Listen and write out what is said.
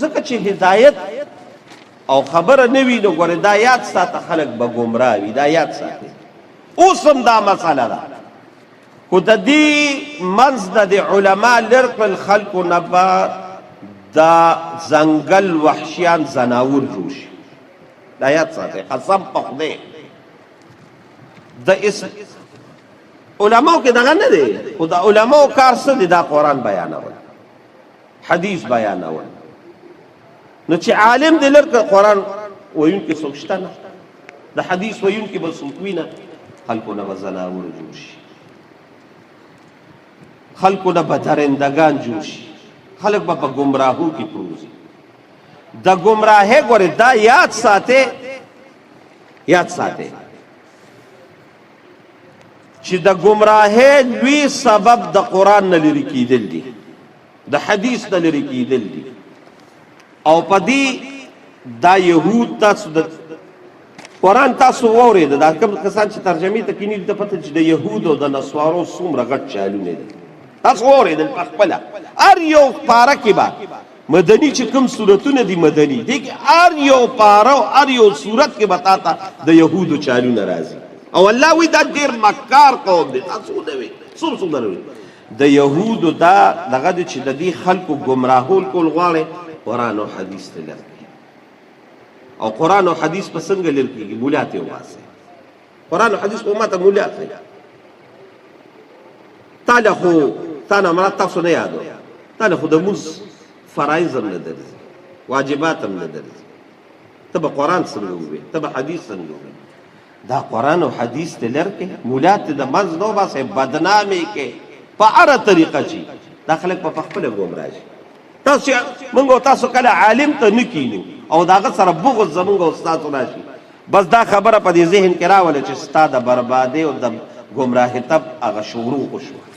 ځکه چې هدایت او خبره نه وي نو ګورې دا یاد ساته خلک به ګمراه وي دا یاد ساتي اوس هم دا مسله ده خو د دې منځ نه د علما لر کړل خلکو نه به دا ځنګل وحشیان زناور جوړ شي دا یاد ساتئ قسم په خدای د علماو کې دغه نه دی خو د علماو کار څه دی دا قرآن بیانول حدیث بیانول نو چې عالم دی لر که قرآن ویونکي څوک شته نه د حدیث ویونکي به څوک وي نه خلکو نه به زناور جوړ شي خلکو نه به درندگان جوړ شي خلک به په ګمراهو کې پروزي د ګمراهۍ ګورې دا یاد ساتئ چې د ګمراهۍ لوی سبب د قرآن نه لرې کېدل دي د حدیث نه لرې کېدل دي او په دې دا یهود تاسو د قرآن تاسو واورېده دا کوم کسان چې ترجمې ته کیني د پته چې د یهودو او د نسوارو څومره غټ چالونه دي تاسو واورېدل په خپله هر یو پاره کې به مدني چې کوم صورتونه دي مدني دی کې هر یو پاره او هر یو صورت کې به تا ته د یهودو چالونه راځي او الله وی دا ډېر مکار قوم دی تاسو ودوئ څومره وي د یهودو دا دغه دی چې د دې خلکو ګمراهول کول غواړي قرآن او حدیث ته لر او قرآن او حدیث په څنګه لر کېږي مولا ته وباسئ قرآن او حدیث په ماته مولا ته تا له خو تا نه مراد تاسو نه یادو تا له خو د مونځ فرایض هم نه درځي واجبات هم نه درځي ته به قرآن څنګه ووایې ته به حدیث څنګه ووایې دا قرآن او حدیث ته لر کې مولا ته د منځ نه وباسئ بدنامې کې په هره طریقه چې دا خلک په خپله ګمراه شي تاسو موږ او تاسو کله عالم ته نه کینو او د هغه سره بغض زموږ او ستاسو راشي بس دا خبره په دې ذهن کې راوله چې ستا د بربادۍ او د ګمراهۍ تب هغه شروع وشوه